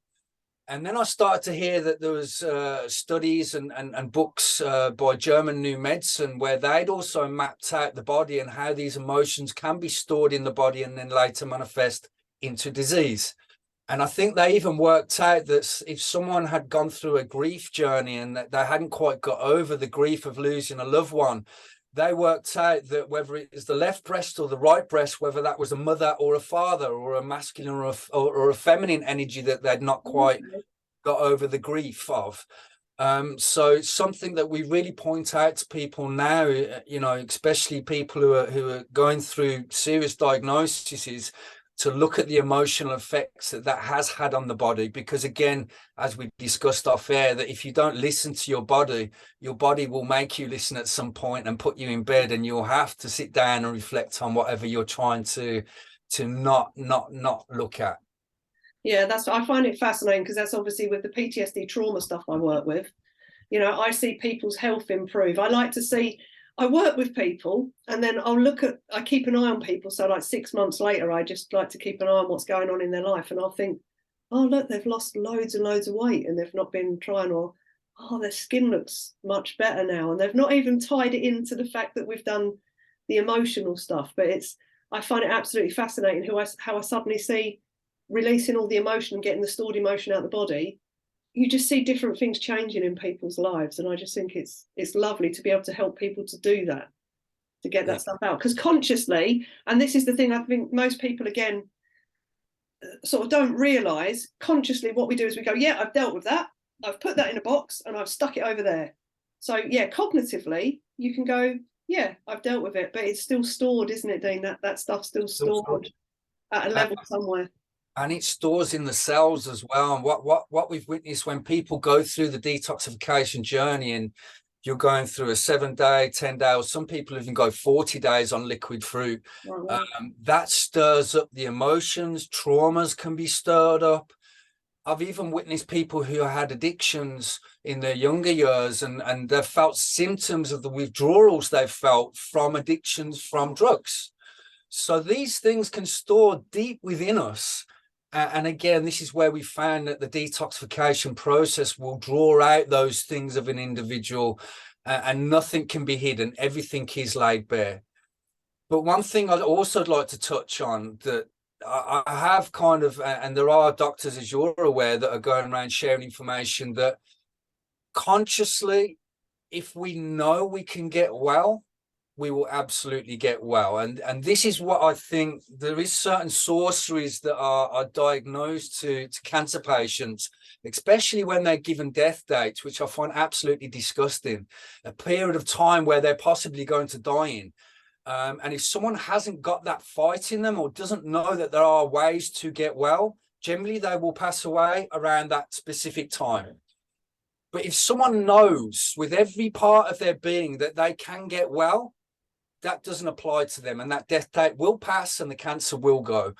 B: And then I started to hear that there was studies and books by German New Medicine where they'd also mapped out the body and how these emotions can be stored in the body and then later manifest into disease. And I think they even worked out that if someone had gone through a grief journey and that they hadn't quite got over the grief of losing a loved one, they worked out that whether it is the left breast or the right breast, whether that was a mother or a father or a masculine or a feminine energy that they'd not quite got over the grief of. So it's something that we really point out to people now, you know, especially people who are going through serious diagnoses, to look at the emotional effects that has had on the body. Because again, as we discussed off air, that if you don't listen to your body will make you listen at some point and put you in bed, and you'll have to sit down and reflect on whatever you're trying to not look at.
A: Yeah, I find it fascinating, because that's obviously with the PTSD trauma stuff I work with. You know, I see people's health improve. I work with people, and then I keep an eye on people. So like 6 months later, I just like to keep an eye on what's going on in their life. And I'll think, oh, look, they've lost loads and loads of weight and they've not been trying, or, oh, their skin looks much better now. And they've not even tied it into the fact that we've done the emotional stuff. But I find it absolutely fascinating how I suddenly see releasing all the emotion and getting the stored emotion out of the body. You just see different things changing in people's lives, and I just think it's lovely to be able to help people to do that, to get that stuff out. Because consciously, and this is the thing I think most people again sort of don't realise, consciously what we do is we go, yeah, I've dealt with that, I've put that in a box and I've stuck it over there. So yeah, cognitively you can go, yeah, I've dealt with it, but it's still stored, isn't it, Dean? That stuff's still stored at a level somewhere.
B: And it stores in the cells as well. And what we've witnessed when people go through the detoxification journey, and you're going through a 7-day, 10-day, or some people even go 40 days on liquid fruit, that stirs up the emotions. Traumas can be stirred up. I've even witnessed people who had addictions in their younger years, and they've felt symptoms of the withdrawals they've felt from addictions from drugs. So these things can store deep within us. And again, this is where we found that the detoxification process will draw out those things of an individual, and nothing can be hidden. Everything is laid bare. But one thing I'd also like to touch on, that I have kind of, and there are doctors, as you're aware, that are going around sharing information that consciously, if we know we can get well, we will absolutely get well. And this is what I think. There is certain sorceries that are diagnosed to cancer patients, especially when they're given death dates, which I find absolutely disgusting. A period of time where they're possibly going to die in. And if someone hasn't got that fight in them, or doesn't know that there are ways to get well, generally they will pass away around that specific time. But if someone knows with every part of their being that they can get well, that doesn't apply to them, and that death date will pass and the cancer will go.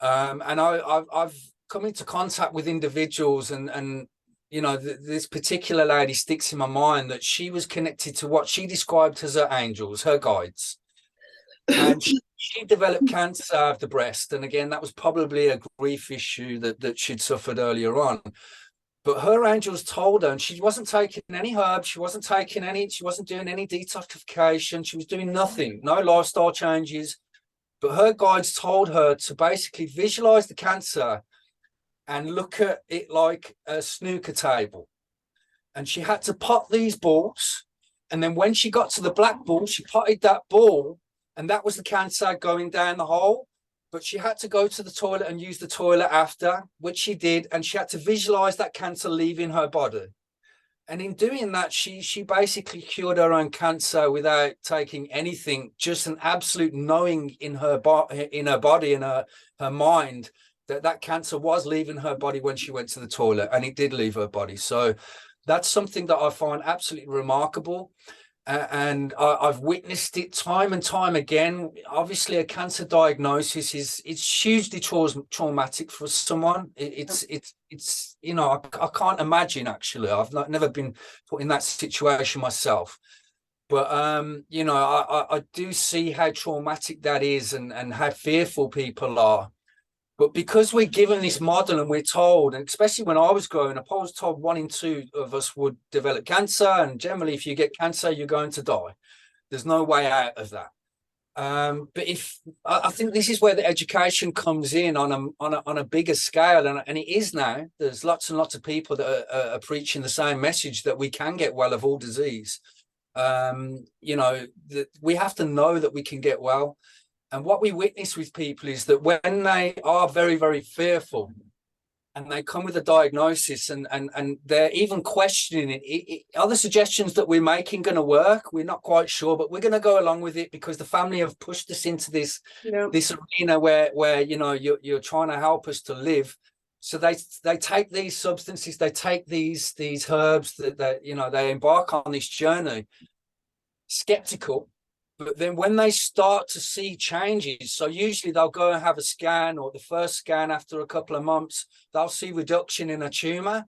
B: And I've come into contact with individuals, and you know, this particular lady sticks in my mind, that she was connected to what she described as her angels, her guides. And she developed cancer of the breast. And again, that was probably a grief issue that she'd suffered earlier on. But her angels told her, and she wasn't taking any herbs, she wasn't doing any detoxification, she was doing nothing, no lifestyle changes. But her guides told her to basically visualize the cancer and look at it like a snooker table. And she had to pot these balls. And then when she got to the black ball, she potted that ball, and that was the cancer going down the hole. But she had to go to the toilet and use the toilet after, which she did. And she had to visualize that cancer leaving her body. And in doing that, she basically cured her own cancer without taking anything, just an absolute knowing in her body, in her mind, that cancer was leaving her body when she went to the toilet, and it did leave her body. So that's something that I find absolutely remarkable. And I've witnessed it time and time again. Obviously, a cancer diagnosis it's hugely traumatic for someone. It's you know, I can't imagine, actually. I've never been put in that situation myself. But you know, I do see how traumatic that is, and how fearful people are. But because we're given this model and we're told, and especially when I was growing up, I was told 1 in 2 of us would develop cancer. And generally, if you get cancer, you're going to die. There's no way out of that. But if I think this is where the education comes in on a bigger scale, and it is now. There's lots and lots of people that are preaching the same message, that we can get well of all disease. You know, that we have to know that we can get well. And what we witness with people is that when they are very, very fearful and they come with a diagnosis, and they're even questioning it, are the suggestions that we're making going to work? We're not quite sure, but we're going to go along with it because the family have pushed us into this arena where you know, you're trying to help us to live. So they take these substances, they take these herbs, that you know, they embark on this journey skeptical. But then when they start to see changes, so usually they'll go and have a scan, or the first scan after a couple of months, they'll see reduction in a tumor.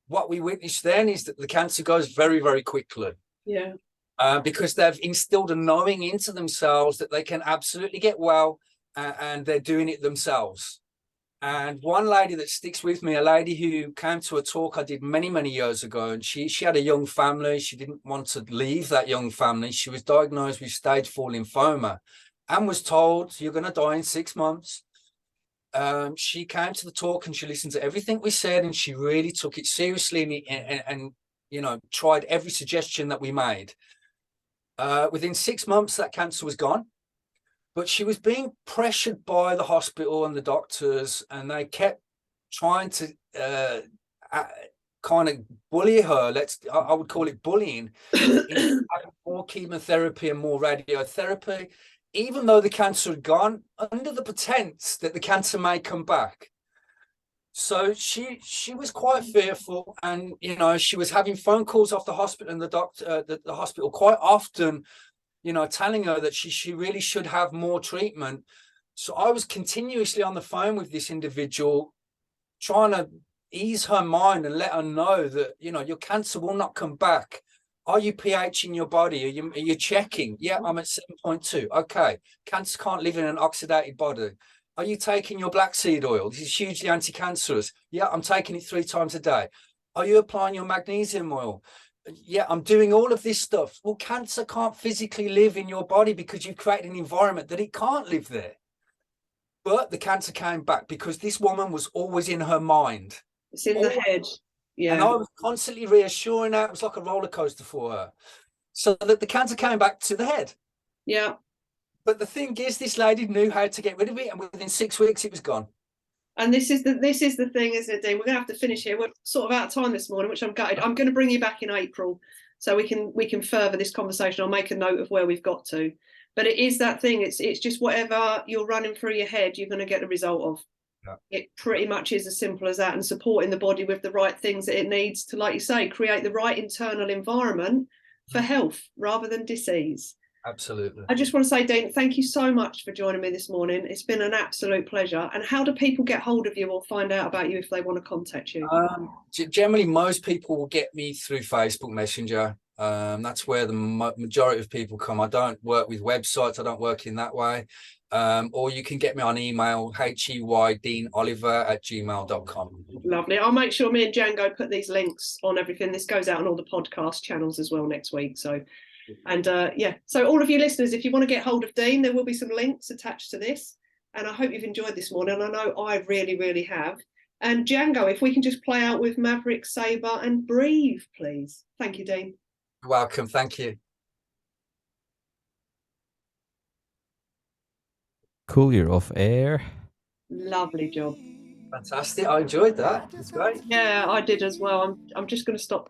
B: What we witness then is that the cancer goes very, very quickly.
A: Yeah.
B: Because they've instilled a knowing into themselves that they can absolutely get well, and they're doing it themselves. And one lady that sticks with me, a lady who came to a talk I did many, many years ago, and she had a young family. She didn't want to leave that young family. She was diagnosed with stage 4 lymphoma and was told, you're going to die in 6 months. She came to the talk and she listened to everything we said, and she really took it seriously, and you know, tried every suggestion that we made. Within 6 months, that cancer was gone. But she was being pressured by the hospital and the doctors, and they kept trying to kind of bully her. I would call it bullying, into having more chemotherapy and more radiotherapy, even though the cancer had gone, under the pretense that the cancer may come back. So she was quite fearful, and you know, she was having phone calls off the hospital and the doctor, the hospital quite often, you know, telling her that she really should have more treatment. So I was continuously on the phone with this individual, trying to ease her mind and let her know that, you know, your cancer will not come back. Are you pH in your body? Are you checking? Yeah, I'm at 7.2. Okay. Cancer can't live in an oxidated body. Are you taking your black seed oil? This is hugely anti-cancerous. Yeah, I'm taking it 3 times a day. Are you applying your magnesium oil? Yeah, I'm doing all of this stuff. Well, cancer can't physically live in your body because you've created an environment that it can't live there. But the cancer came back because this woman was always in her mind.
A: It's in the head. Yeah.
B: And I was constantly reassuring her. It was like a roller coaster for her. So that the cancer came back to the head.
A: Yeah.
B: But the thing is, this lady knew how to get rid of it, and within 6 weeks it was gone.
A: And this is the thing, isn't it, Dean? We're going to have to finish here. We're sort of out of time this morning, which I'm gutted. I'm going to bring you back in April so we can further this conversation. I'll make a note of where we've got to. But it is that thing. It's just whatever you're running through your head, you're going to get the result of. Yeah. It pretty much is as simple as that, and supporting the body with the right things that it needs to, like you say, create the right internal environment for health rather than disease.
B: Absolutely.
A: I just want to say, Dean, thank you so much for joining me this morning. It's been an absolute pleasure. And how do people get hold of you or find out about you if they want to contact you?
B: Generally, most people will get me through Facebook Messenger. That's where the majority of people come. I don't work with websites. I don't work in that way. Or you can get me on email, heydeanoliver@gmail.com.
A: Lovely. I'll make sure me and Django put these links on everything. This goes out on all the podcast channels as well next week. So, and yeah, so all of you listeners, if you want to get hold of Dean, there will be some links attached to this. And I hope you've enjoyed this morning. I know I really, really have. And Django, if we can just play out with Maverick, Sabre and Breathe, please. Thank you, Dean.
B: You're welcome. Thank you.
C: Cool, you're off air.
A: Lovely job.
B: Fantastic. I enjoyed that. It's great.
A: Yeah, I did as well. I'm just going to stop